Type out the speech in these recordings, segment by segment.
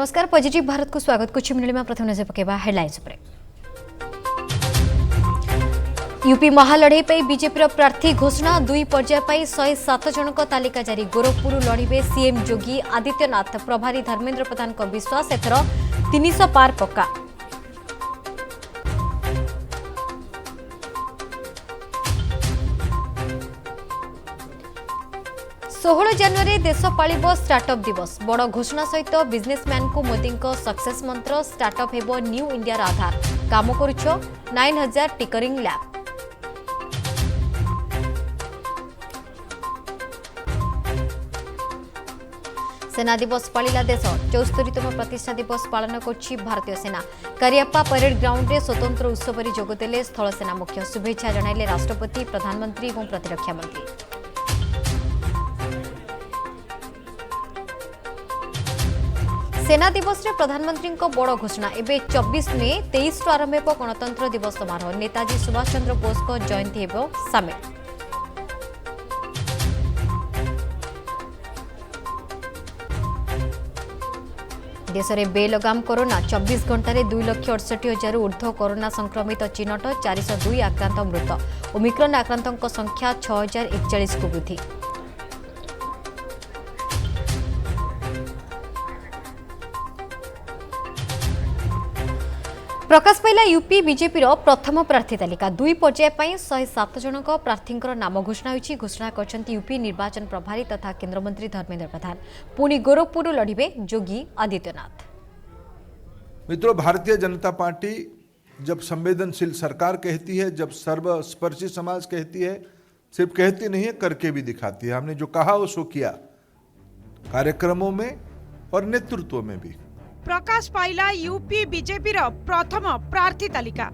नमस्कार पॉजिटिव भारत को स्वागत कुछ मिनट में प्रथम नजर पकेबा हेडलाइंस पर। यूपी महालड़ई पे बीजेपी प्रार्थी घोषणा 2 पर्याय पर 107 जनक तालिका जारी। गोरखपुर लड़े सीएम योगी आदित्यनाथ। प्रभारी धर्मेंद्र प्रधान को विश्वास एथर 300 पार पक्का। षोहल जनवरी देश पालिब स्टार्टअप दिवस। बड़ घोषणा सहित बिजनेसमैन को मोदी सक्सेस मंत्र। स्टार्टअप हेबो न्यू इंडिया आधार। काम करुछ 9000 टिकरिंग लैब। सेना दिवस पालिला देश। 74तम प्रतिष्ठा दिवस पालन करछि भारतीय सेना। करियप्पा परेड ग्राउंड रे स्वतंत्र उत्सव में जोगदेले स्थल सेना मुख्य। शुभेच्छा जणाइले राष्ट्रपति, प्रधानमंत्री और प्रतिरक्षा मंत्री। सेना दिवस रे प्रधानमंत्री को बड़ घोषणा। एबे 24 मे 23 रु आरंभ हेबो गणतंत्र दिवस समारोह। नेताजी सुभाष चंद्र बोस को जयंती हेबो सामिल। देश में बेलगाम कोरोना। 24 घंटे 2,68,000 ऊर्ध्व कोरोना संक्रमित चिन्हट। 402 आक्रांत मृत। ओमिक्रॉन आक्रांतों संख्या 6041 को वृद्धि। प्रकाश पाइला यूपी बीजेपी प्रथम प्रार्थी तालिका। 2 पर्याय पर 107 जनक प्रार्थी नाम घोषणा होती। घोषणा करछंती यूपी निर्वाचन प्रभारी तथा केंद्रमंत्री धर्मेंद्र प्रधान। पुणी गोरखपुर लड़िबे योगी आदित्यनाथ। मित्रों, भारतीय जनता पार्टी जब संवेदनशील सरकार कहती है, जब सर्वस्पर्शी समाज कहती है, सिर्फ कहती नहीं है, करके भी दिखाती है। हमने जो कहा वो सो किया, कार्यक्रमों में और नेतृत्व में भी। प्रकाश पाइला यूपी बीजेपी प्रथम प्रार्थी तालिका।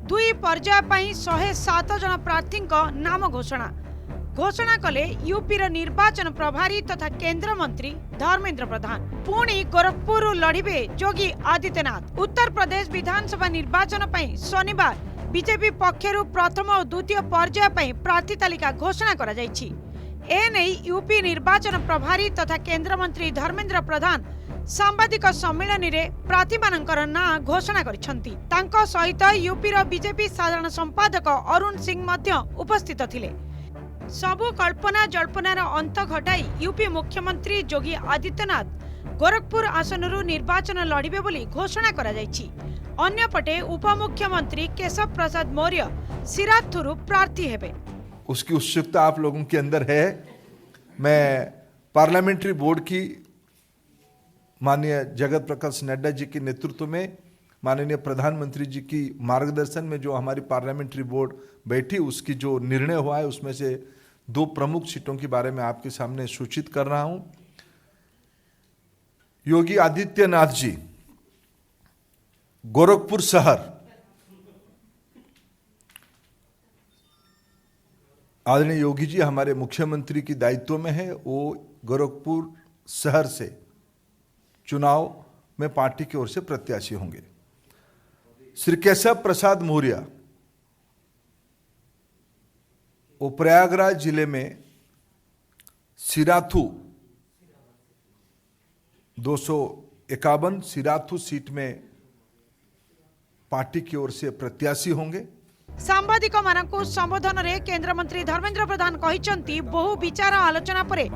2 पर्याय पर 107 जन प्रार्थी नाम घोषणा कले यूपी निर्वाचन प्रभारी तथा केंद्र मंत्री धर्मेंद्र प्रधान। पुणी गोरखपुर लड़िबे योगी आदित्यनाथ। उत्तर प्रदेश विधानसभा निर्वाचन पर शनिवार बीजेपी पक्षरु प्रथम और द्वितीय पर्याय पर प्रार्थी तालिका घोषणा करा जायछि। एने यूपी निर्वाचन प्रभारी तथा केंद्र मंत्री धर्मेंद्र प्रधान सांबादिक सम्मेलन में प्रार्थी मानकर ना घोषणा करिसेंती। तांको सहित यूपी बीजेपी साधारण संपादक अरुण सिंह मध्य उपस्थित थिले। सबु कल्पना जल्पनार अंत घटाई यूपी मुख्यमंत्री योगी आदित्यनाथ गोरखपुर आसनरु निर्वाचन लड़िबे बोली घोषणा करा जायछि। अन्यपटे उपमुख्यमंत्री केशव प्रसाद मौर्य सिराथुरु प्रार्थी हेबे। उसकी उत्सुकता आप लोगों के अंदर है। मैं पार्लियामेंट्री बोर्ड की माननीय जगत प्रकाश नड्डा जी के नेतृत्व में, माननीय प्रधानमंत्री जी की मार्गदर्शन में जो हमारी पार्लियामेंट्री बोर्ड बैठी, उसकी जो निर्णय हुआ है उसमें से 2 प्रमुख सीटों के बारे में आपके सामने सूचित कर रहा हूं। योगी आदित्यनाथ जी गोरखपुर शहर, आदरणीय योगी जी हमारे मुख्यमंत्री की दायित्व में है। वो गोरखपुर शहर से चुनाव में पार्टी की ओर से प्रत्याशी होंगे। श्री केशव प्रसाद मौर्य वो प्रयागराज जिले में सिराथू 251 सिराथू सीट में पार्टी की ओर से प्रत्याशी होंगे। सांबादिक मानकु संबोधन रे केंद्र मंत्री धर्मेंद्र प्रधान कहिसंती बहु विचार आलोचना परे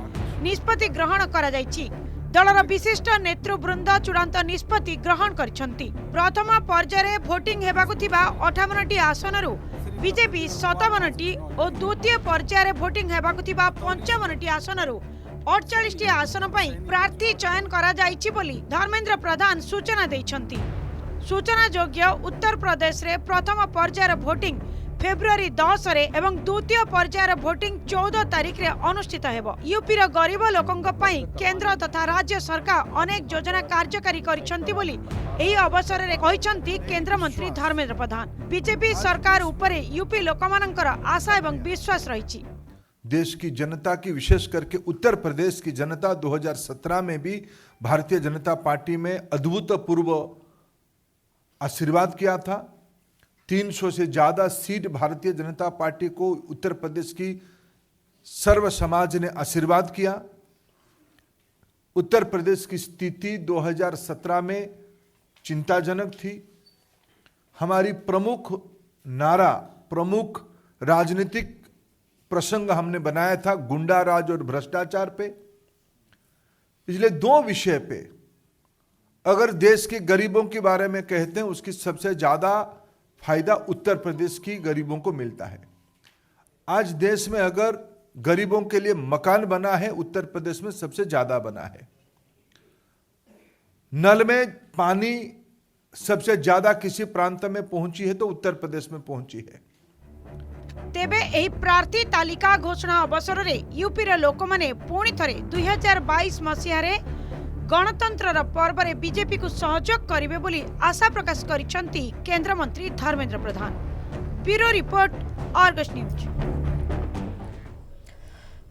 निष्पत्ति ग्रहण करा जायछि। दलर विशिष्ट नेतृवृंद चूड़ांत निष्पत्ति ग्रहण करिसंती। प्रथम पर्याय भोटिंग हेबाकु थिबा 58टी आसनरु बीजेपी 57टी और द्वितीय पर्याय भोटिंग हेबाकु थिबा 55टी आसनरु 48टी आसन पई प्रार्थी चयन करा जायछि बोली धर्मेंद्र प्रधान सूचना दैछंती। सूचना योग्य उत्तर प्रदेश रे प्रथम पर्यायर भोटिंग फेब्रुआरी 10 रे एवं द्वितीय पर्यायर भोटिंग 14 तारिख रे अनुष्ठित हेबो। यूपी रो गरीब लोकंक पई केंद्र तथा राज्य सरकार अनेक योजना कार्यकारी करिसंती बोली एही अवसर रे कहिसंती केंद्र मंत्री धर्मेंद्र प्रधान। बीजेपी सरकार ऊपर यूपी लोकमानंकर आशा एवं विश्वास रहिछि। देश की जनता की, विशेष करके उत्तर प्रदेश की जनता 2017 में भी भारतीय जनता पार्टी में अद्भुतपूर्व आशीर्वाद किया था। 300 से ज्यादा सीट भारतीय जनता पार्टी को उत्तर प्रदेश की सर्व समाज ने आशीर्वाद किया। उत्तर प्रदेश की स्थिति 2017 में चिंताजनक थी। हमारी प्रमुख नारा, प्रमुख राजनीतिक प्रसंग हमने बनाया था गुंडा राज और भ्रष्टाचार पे। इसलिए दो विषय पे अगर देश के गरीबों के बारे में कहते हैं, उसकी सबसे ज्यादा फायदा उत्तर प्रदेश की गरीबों को मिलता है। आज देश में अगर गरीबों के लिए मकान बना है, उत्तर प्रदेश में सबसे ज्यादा बना है। नल में पानी सबसे ज्यादा किसी प्रांत में पहुंची है तो उत्तर प्रदेश में पहुंची है। तेबे एही प्रार्थी तालिका घोषणा अवसर रे यूपीर लोक माने पुणी थरे 2022 मसीह रे गणतंत्र पर्व रे बीजेपी को सहयोग करिवे बोली आशा प्रकाश करिसंती केंद्र मंत्री Dharmendra Pradhan. Bureau report, Argus news.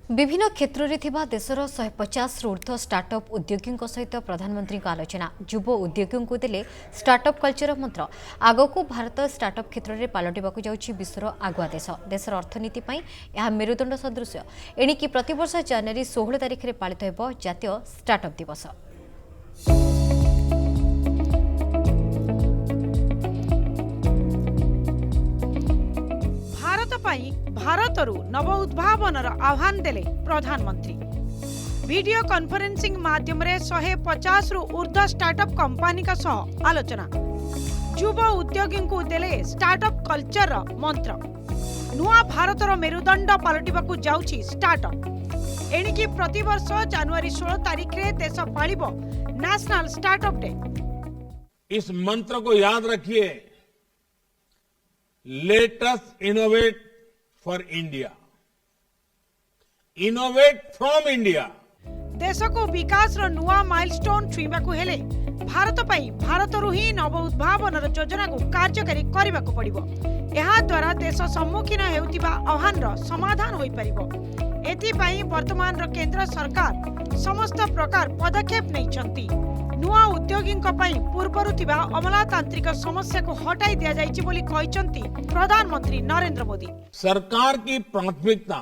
विभिन्न क्षेत्र में थिबा देशर 150 रु ऊर्ध्व स्टार्टअप उद्योगी सहित प्रधानमंत्री आलोचना। युव उद्योगी को देले स्टार्टअप कल्चर मंत्र। आग को भारत स्टार्टअप क्षेत्र में पलटिबाकू जाउछि विश्वर आगुआ देश। देशर अर्थनीति पई यह मेरुदंड सदृश। एणिकी प्रतिवर्ष जनवरी 16 तारिख में पालित हेब जातीय स्टार्टअप दिवस। भारतरू नव उद्भावनर आह्वान देले प्रधानमंत्री। वीडियो कॉन्फ्रेंसिंग माध्यम रे 150 रु ऊर्ध्व स्टार्टअप कंपनी का सह आलोचना। युव उद्योगी को देले स्टार्टअप कल्चर मंत्र। नुआ भारतर मेरुदंड पलटिबाकू जाउछि स्टार्टअप। एणिकी प्रतिवर्ष जनवरी 16 तारिख रे देश पालिबो नेशनल स्टार्टअप डे। इस मंत्र को याद रखिए, let us innovate for India, innovate from India. देश को विकास रो नुआ माइलस्टोन छुईबाकू हेले भारत पई भारतरू ही नव उद्भावनर योजना को कार्यकारी करबाकू पड़िबो। एहा द्वारा देश सम्मुखीन हेउतिबा आह्वानर समाधान होई परिबो। एथिपाई वर्तमान रो केंद्र सरकार समस्त प्रकार पदक्षेप नैछंती। नुआ उद्योगी पूर्वर थिबा अमलातांत्रिक समस्या को हटाई दिया जाइछि बोली कहिसंती प्रधानमंत्री नरेंद्र मोदी। सरकार की प्राथमिकता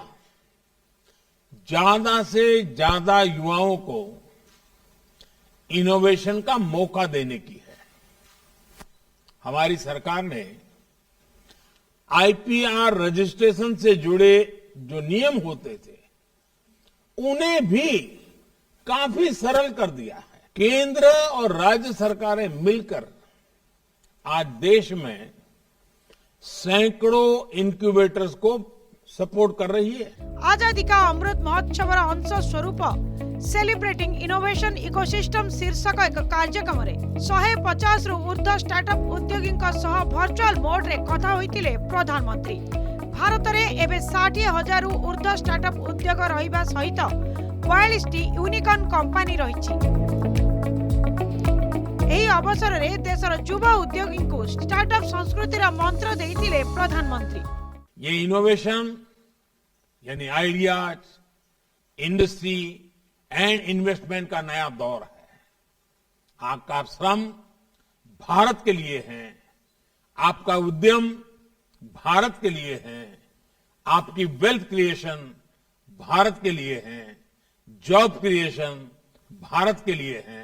ज्यादा से ज्यादा युवाओं को इनोवेशन का मौका देने की है। हमारी सरकार ने आईपीआर रजिस्ट्रेशन से जुड़े जो नियम होते थे उन्हें भी काफी सरल कर दिया है। केंद्र और राज्य सरकारें मिलकर आज देश में सैकड़ों इंक्यूबेटर्स को सपोर्ट कर रही है। आजादी का अमृत महोत्सव अंश स्वरूप सेलिब्रेटिंग इनोवेशन इकोसिस्टम शीर्षक एक कार्यक्रम रे 150 रु ऊर्ध्व स्टार्टअप उद्योगी वर्चुअल मोड रे कथा होइतिले प्रधानमंत्री। भारत रे एबे 60,000 रु ऊर्ध्व स्टार्टअप उद्योग रहिबा सहित 42 यूनिकॉर्न कंपनी रहिछि। एही अवसर रे देशर युवा उद्योगी को स्टार्टअप संस्कृति रा मंत्र देइतिले प्रधानमंत्री। ये इनोवेशन यानी आइडियाज, इंडस्ट्री एंड इन्वेस्टमेंट का नया दौर है। आपका श्रम भारत के लिए है, आपका उद्यम भारत के लिए है, आपकी वेल्थ क्रिएशन भारत के लिए है, जॉब क्रिएशन भारत के लिए है।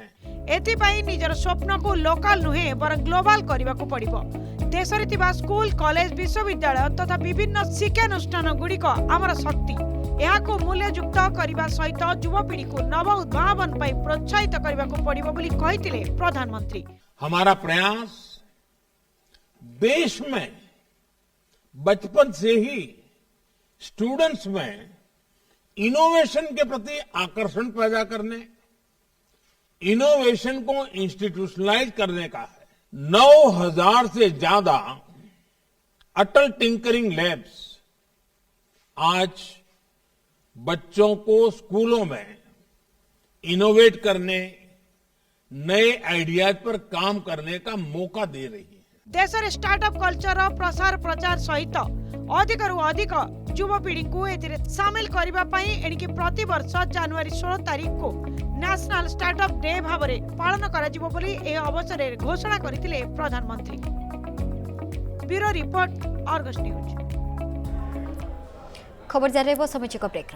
एथिपाई निजर स्वप्न को लोकल नुहे बर ग्लोबल करने को पड़िबो। देश रे थिबा स्कूल, कॉलेज, विश्वविद्यालय तथा विभिन्न शिक्षानुष्ठान गुड़िक आमर शक्ति। को मूल्ययुक्त करने सहित युवपीढ़ी को नव उद्भावन पर प्रोत्साहित करने को पड़िबो बोली कहितिले प्रधानमंत्री। हमारा प्रयास देश में बचपन से ही स्टूडेंट्स में इनोवेशन के प्रति आकर्षण पैदा करने, इनोवेशन को इंस्टीट्यूशनलाइज करने का है। 9,000 से ज्यादा अटल टिंकरिंग लैब्स आज बच्चों को स्कूलों में इनोवेट करने, नए आइडियाज पर काम करने का मौका दे रही है। देश में स्टार्टअप कल्चर प्रसार प्रचार सहित अधिक अधिक युवपीढ़ी को सामिल करने प्रति वर्ष जनवरी 16 तारीख को नेशनल स्टार्टअप डे भाव में पालन कर अवसर में घोषणा करथिले प्रधानमंत्री। Bureau report, Argus news. खबर जारी सामाजिक ब्रेक।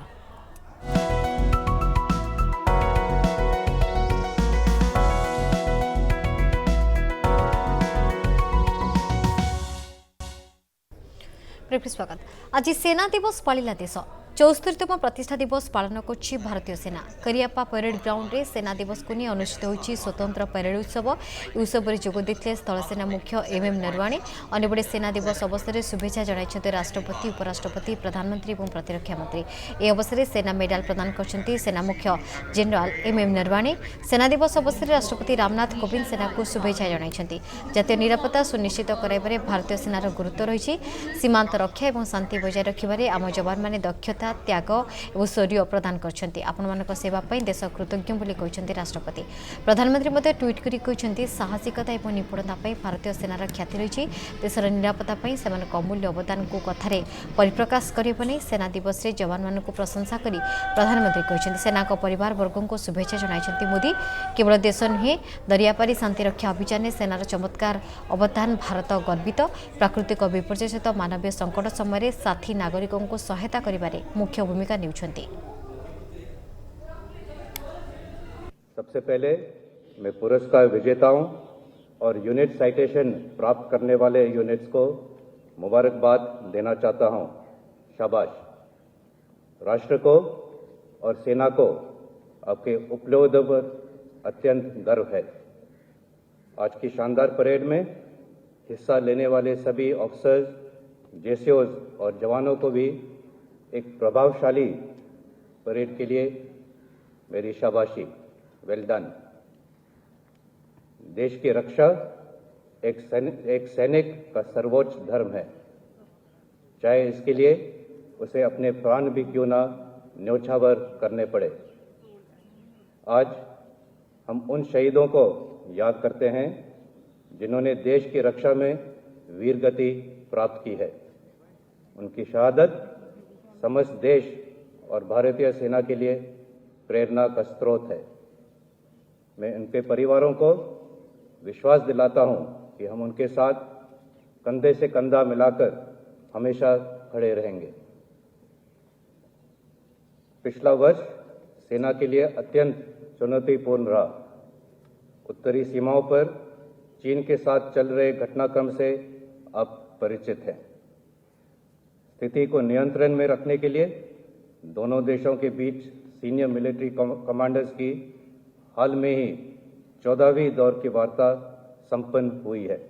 स्वागत। आज सेना दिवस पालिला देश 74तम प्रतिष्ठा दिवस पालन कर भारतीय सेना। करियापा परेड ग्राउंड रे सेना दिवस को नहीं अनुष्ठित होती स्वतंत्र परेड उत्सव। उत्सव में जोग देते स्थल सेना मुख्य एमएम नरवाणे। अन्यपटे सेना दिवस अवसर में शुभेच्छा जणाइछन्ते राष्ट्रपति, उपराष्ट्रपति, प्रधानमंत्री और प्रतिरक्षा मंत्री। ए अवसर में सेना मेडाल प्रदान करछन्ते सेना मुख्य जनरल एमएम नरवाणे। सेना दिवस अवसर में राष्ट्रपति रामनाथ कोविंद सेना को शुभेच्छा जणाइछन्ते। जातीय निरापत्ता सुनिश्चित कराइबारे भारतीय सेनार गुरुत्व रही। सीमांत रक्षा और शांति बजाय रखिबारे आम जवान माने दक्षता, त्याग और शौर्य प्रदान करछन्ते। आपनमानक सेवा पई देश कृतज्ञ बोली कहछन्ते राष्ट्रपति। प्रधानमंत्री मते ट्वीट करी कहछन्ते साहसिकता और निपुणता पई भारतीय सेनार ख्याति रही। देशर निरापत्ता पई सेमानक अमूल्य अवदान को कथारे परिप्रकाश करिबने सेना दिवस रे जवान मानक प्रशंसा करी प्रधानमंत्री कहछन्ते। सेना को परिवार वर्गों को शुभेच्छा जणाइछन्ते मोदी। केवल देश नुहे दरियापारी शांति रक्षा अभियान में सेनार चमत्कार अवदान भारत गर्वित। प्राकृतिक विपर्यय सहित मानवीय संकट समय साथी नागरिकों को सहायता करिबारे मुख्य भूमिका निभाउछन्ते। सबसे पहले मैं पुरस्कार विजेताओं और यूनिट साइटेशन प्राप्त करने वाले यूनिट्स को मुबारकबाद देना चाहता हूं। शाबाश। राष्ट्र को और सेना को आपके उपलब्धि पर अत्यंत गर्व है। आज की शानदार परेड में हिस्सा लेने वाले सभी ऑफिसर्स, जेसीओज और जवानों को भी एक प्रभावशाली परेड के लिए मेरी शाबाशी। Well done. देश की रक्षा एक सैनिक का सर्वोच्च धर्म है, चाहे इसके लिए उसे अपने प्राण भी क्यों ना न्योछावर करने पड़े। आज हम उन शहीदों को याद करते हैं जिन्होंने देश की रक्षा में वीरगति प्राप्त की है। उनकी शहादत समस्त देश और भारतीय सेना के लिए प्रेरणा का स्रोत है। मैं उनके परिवारों को विश्वास दिलाता हूं कि हम उनके साथ कंधे से कंधा मिलाकर हमेशा खड़े रहेंगे। पिछला वर्ष सेना के लिए अत्यंत चुनौतीपूर्ण रहा। उत्तरी सीमाओं पर चीन के साथ चल रहे घटनाक्रम से आप परिचित हैं। स्थिति को नियंत्रण में रखने के लिए दोनों देशों के बीच सीनियर मिलिट्री कमांडर्स की हाल में ही 14वीं दौर की वार्ता संपन्न हुई है।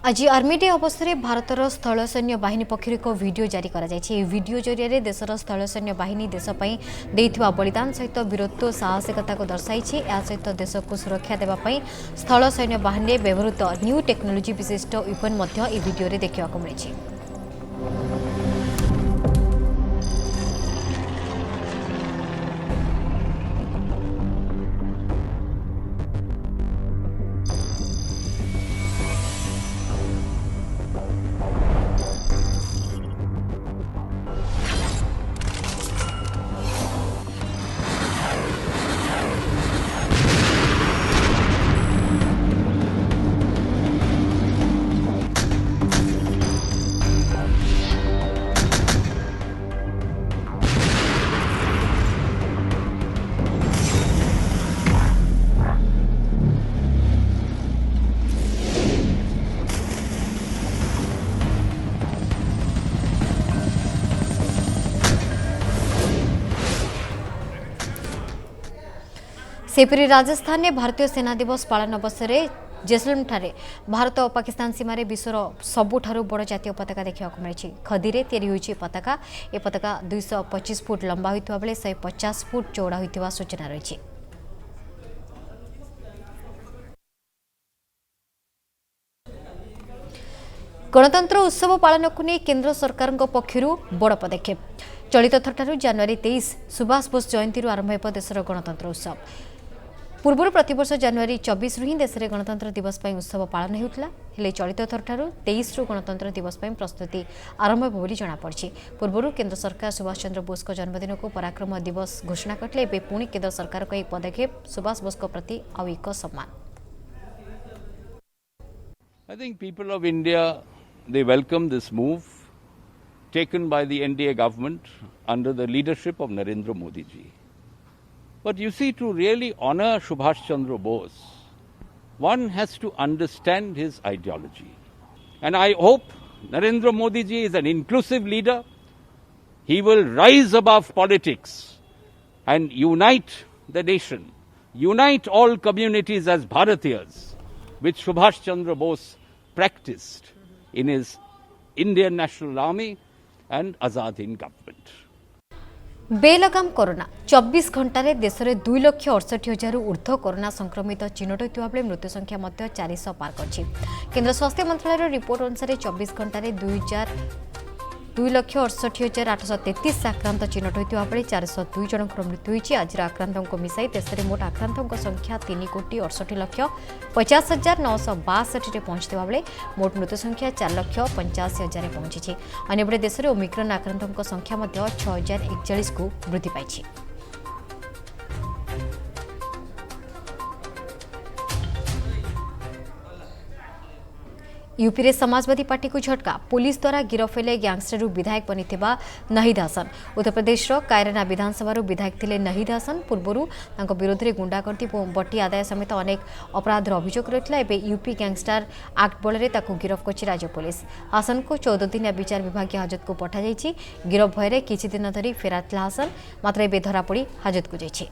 आज आर्मी डे अवसर में भारतर स्थल सैन्य बाहिनी पक्षर एक वीडियो जारी करा जायछि। वीडियो जरिया देशर स्थल सैन्य बाहिनी देशपाई देइथिबा बलिदान सहित वीरत्व साहसिकता को दर्शाइछि। या सहित देश को सुरक्षा देबा पई स्थल सैन्य बाहिनी व्यवहृत न्यू टेक्नोलोजी विशिष्ट वेपन मध्य ई वीडियो रे देखिबाकु मिलिछि। सेपरी राजस्थान में भारतीय सेना दिवस पालन अवसर में जैसलमेर ठारे भारत और पाकिस्तान सीमार विश्वर सबुठारु बड़ जातीय पताका देखा मिली। खदी रे तैयारी होइछि पताका। ए पताका 225 फुट लंबा होइतबा बेले 150 फुट चौड़ा होइतबा सूचना रही। गणतंत्र उत्सव पालन को नहीं केंद्र सरकार पक्षर बड़ पदक्षेप। चलित थर जनवरी 23 सुभाष बोस जयंती आरंभ हो देशर गणतंत्र उत्सव। पूर्व प्रतिवर्ष जनवरी 24 रु ही देश में गणतंत्र दिवस पर उत्सव पालन होता है। चलित थर 23 रु गणतंत्र दिवस पर प्रस्तुति आरंभ हो जमापड़ी। पूर्व केंद्र सरकार सुभाष चंद्र बोस को जन्मदिन को पराक्रम दिवस घोषणा करते पुणी केंद्र सरकार का एक पदक्षेप सुभाष बोस को प्रति आउ एक सम्मान। I think people of India, they welcome this move taken by the NDA government under the leadership of Narendra Modi ji. But you see, to really honor Subhash Chandra Bose, one has to understand his ideology. And I hope Narendra Modi ji is an inclusive leader. He will rise above politics and unite the nation, unite all communities as Bharatiyas, which Subhash Chandra Bose practiced in his Indian National Army and Azad Hind government. Belgaum corona 24 घंटे देश में 2,68,000 ऊर्ध्व corona संक्रमित चिन्हट होता बेले मृत्यु संख्या 400 पार कर केन्द्र स्वास्थ्य मंत्रालय रिपोर्ट अनुसार 24 घंटे 2,68,833 आक्रांत चिन्हट होता बेले 402 जनकर मृत्यु होती। आज आक्रांतों मिसाई देश में मोट आक्रांतों संख्या 3,68,50,962 पहुंचता बेले मोट मृत्यु संख्या 4,85,000 पहुंची। अन्यपटे देश में ओमिक्रन आक्रांतों संख्या 6,041 को वृद्धि पाई। यूपी रे समाजवादी पार्टी को झटका पुलिस द्वारा गिरफ हेले गैंगस्टर विधायक बनी नहीद हसन। उत्तर प्रदेश कायराना विधानसभा विधायक थे नहीद हसन। पूर्व विरोध में गुंडागर्दी और बटी आदाय समेत अनेक अपराधर अभियोग रही है। यूपी गैंगस्टर आक्ट बल गिरफ कर राज्य पुलिस। हसन को 14 दिनिया विचार विभाग हाजत को पठाई। गिरफ भय किछि दिन धरी फेरार था हसन, मात्र ए धरापड़ी हाजत को जाइए।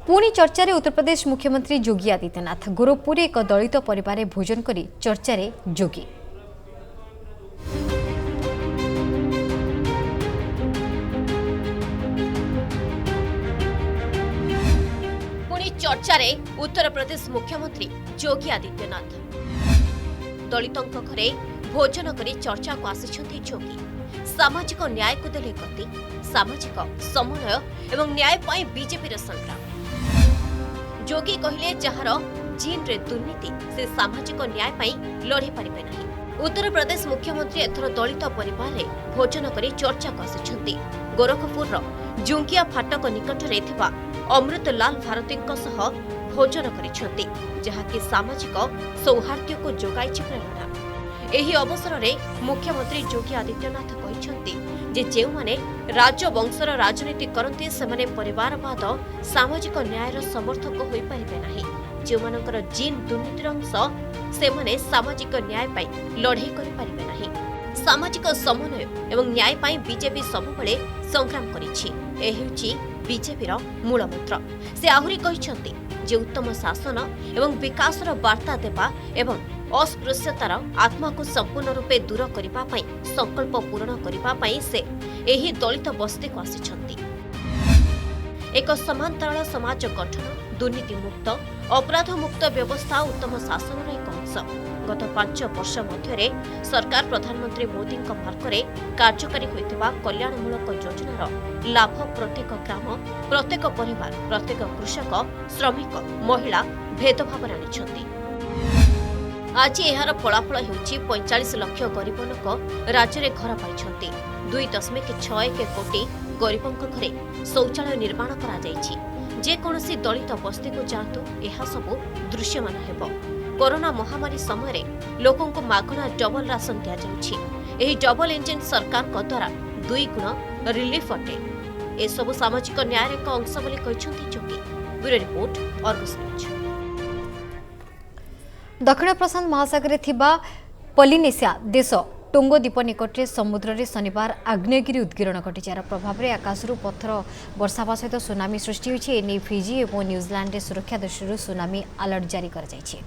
पुणी चर्चा रे उत्तर प्रदेश मुख्यमंत्री योगी आदित्यनाथ। गोरखपुर एक दलित परिवार भोजन करी चर्चा रे योगी। पुणी चर्चा रे उत्तर प्रदेश मुख्यमंत्री योगी आदित्यनाथ। दलितों घरे भोजन करी चर्चा को आसिछंती योगी। सामाजिक न्याय को देले गति, सामाजिक समन्वय एवं न्याय पाई बीजेपी रे संग्राम। योगी कहले जहार जीन रे दुर्नीति से सामाजिक न्याय पाई लड़े पारिबे नहीं। उत्तर प्रदेश मुख्यमंत्री एथर दलित परिवार रे भोजन करी चर्चा को आसिछंती। गोरखपुर जुंगिया फाटक निकट रे थिबा अमृतलाल भारतीଙ୍କ सह भोजन करिछंती, जहाकी सामाजिक सौहार्द्य को जोगाइछि प्रेरणा। एही अवसर रे मुख्यमंत्री योगी आदित्यनाथ कहिछंती जे जेउमाने राजवंशर राजनीति करते सेमाने परिवारवाद सामाजिक न्यायर समर्थक होई परिबे नाही। जेउमानकर जीन दुर्नीतिर अंश सेमाने सामाजिक न्याय पाई लड़ाई करि परिबे नाही। सामाजिक समन्वय एवं न्याय पाई बीजेपी सबुबले संग्राम करिछि। ए हेउछि बीजेपीर मूल मंत्र। से आहुरी कहिछंती जे उत्तम शासन एवं विकासर वार्ता देबा एवं अस्पृश्यतार आत्मा को संपूर्ण रूपे दूर करबा पई संकल्प पूर्ण करबा पई से एही दलित बस्ती को आसिछंती। एक समांतराल समाज गठन, दुर्नीति मुक्त, अपराध मुक्त व्यवस्था उत्तम शासन एक अंश। गत 5 वर्ष मध्य सरकार प्रधानमंत्री मोदी मार्गरे कार्यकारी होइतिबा कल्याणमूलक योजनार लाभ प्रत्येक ग्राम, प्रत्येक परिवार, प्रत्येक कृषक, श्रमिक, महिला भेदभाव आनिछंती। आज एहार फलाफल हेउछि 45 लाख गरीब लोक राज्य में घर पाइछंती। 2.61 कोटी गरीबों घरे शौचालय निर्माण करा जाइछि। जे कोनोसी दलित बस्ती को जातु एहा सबु दृश्यमान हेबो। कोरोना महामारी समय लोकों को मागणा डबल राशन दिया जाउछि। एही डबल इंजिन सरकार को द्वारा 2 गुण रिलीफ अटे। ए सबु सामाजिक न्याय एक अंश बोली कहिछंती Yogi. Bureau report, Argus news. दक्षिण प्रशांत महासागर थिबा पॉलिनेशिया देश टोंगो द्वीप निकटरे समुद्र रे शनिवार आग्नेयगिरी उद्गीरण घटी। जार प्रभाव में आकाशरू पत्थर वर्षावा सहित सुनामी सृष्टि होइछि। एने फिजी और न्यूजीलैंड रे सुरक्षा दृष्टि सुनामी अलर्ट जारी कर जाइछि।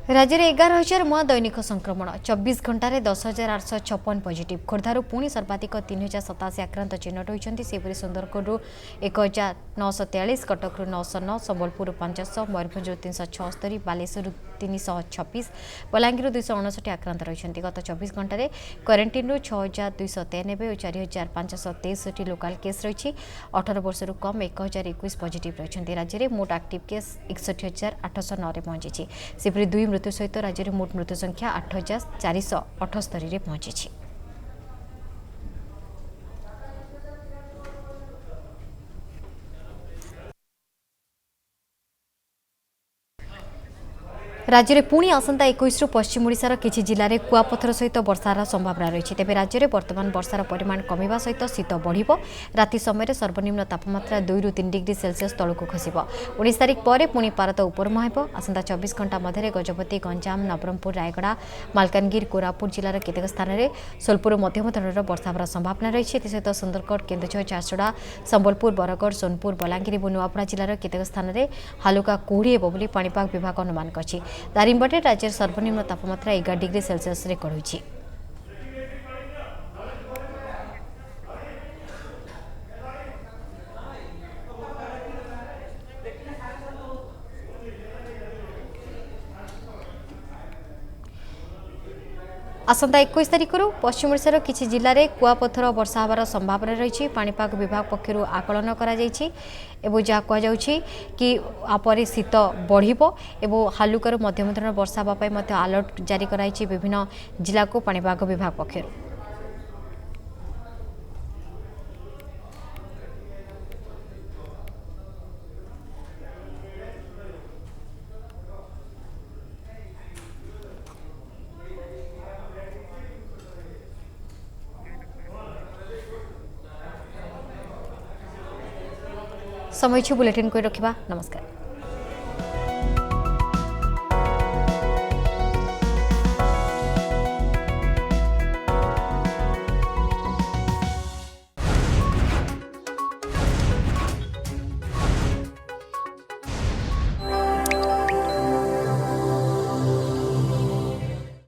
राज्य में 11,000 मुआ दैनिक संक्रमण। 24 घंटे 10,856 पॉजिटिव। खोर्धारू पुणी सर्वाधिक 3,087 आक्रांत चिन्हट होती। सेपरी सुंदरगढ़ 1,943, कटकू 909, संबलपुर 500, मयूरभंज 376, बालेश्वर 326, बलांगीर 259 आक्रांत रही। गत 24 घंटे क्वारंटाइन 6,293 और 4,563 लोकाल केस रही। 18 वर्ष कम 1,021 पॉजिटिव रही। राज्य में मोट एक्टिव केस 61,809 पहुंची। सेपरी 2 मृत्यु सहित राज्य में मोट मृत्यु संख्या 8,478 पहुंची। राज्य में पुणी आसंता 21 पश्चिम ओडिशार किछि जिले में कुआपथर सहित वर्षार संभावना रही तेज राज्य में वर्तमान वर्षार परिमाण कमिबा सहित शीत बढ़िबो राति समय सर्वनिम्न तापमात्रा 2 ରୁ 3 डिग्री सेल्सियस तलक खसिब 19 तारिख पर पुणी पारद उपरमा हेब आसंता 24 घंटा मध्य गजपति गंजाम नवरंगपुर रायगड़ा मालकानगिरी कोरापुट जिलार केतेक स्थान में सोलपुर मध्यम धरणर वर्षा होबार संभावना रही सहित सुंदरगढ़ केन्दुझर झारसुगुड़ा संबलपुर बरगढ़ सोनपुर बलांगीर और नुआपड़ा जिलार केतेक स्थान में हालुका कुहुड़ी हेब बोली पाणीपाग विभाग अनुमान करछि दारिंगबाड़ी राज्य सर्वनिम्न तापमात्रा 11 डिग्री सेल्सियस रेकर्ड होइछि। आसंता 21 तारिख पश्चिम ओडिशार किछि जिले में कुआपथर वर्षा होबार संभावना रही पाणीपाग विभाग पक्षर आकलन एवं जहाँ कहुच्छी कि आपर शीत बढ़िबो एवं हालुकार मध्यम धरण वर्षा होगापाई अलर्ट जारी कराई विभिन्न जिला को पाणीपाग विभाग पक्षर। समय बुलेटिन को रखिबा नमस्कार।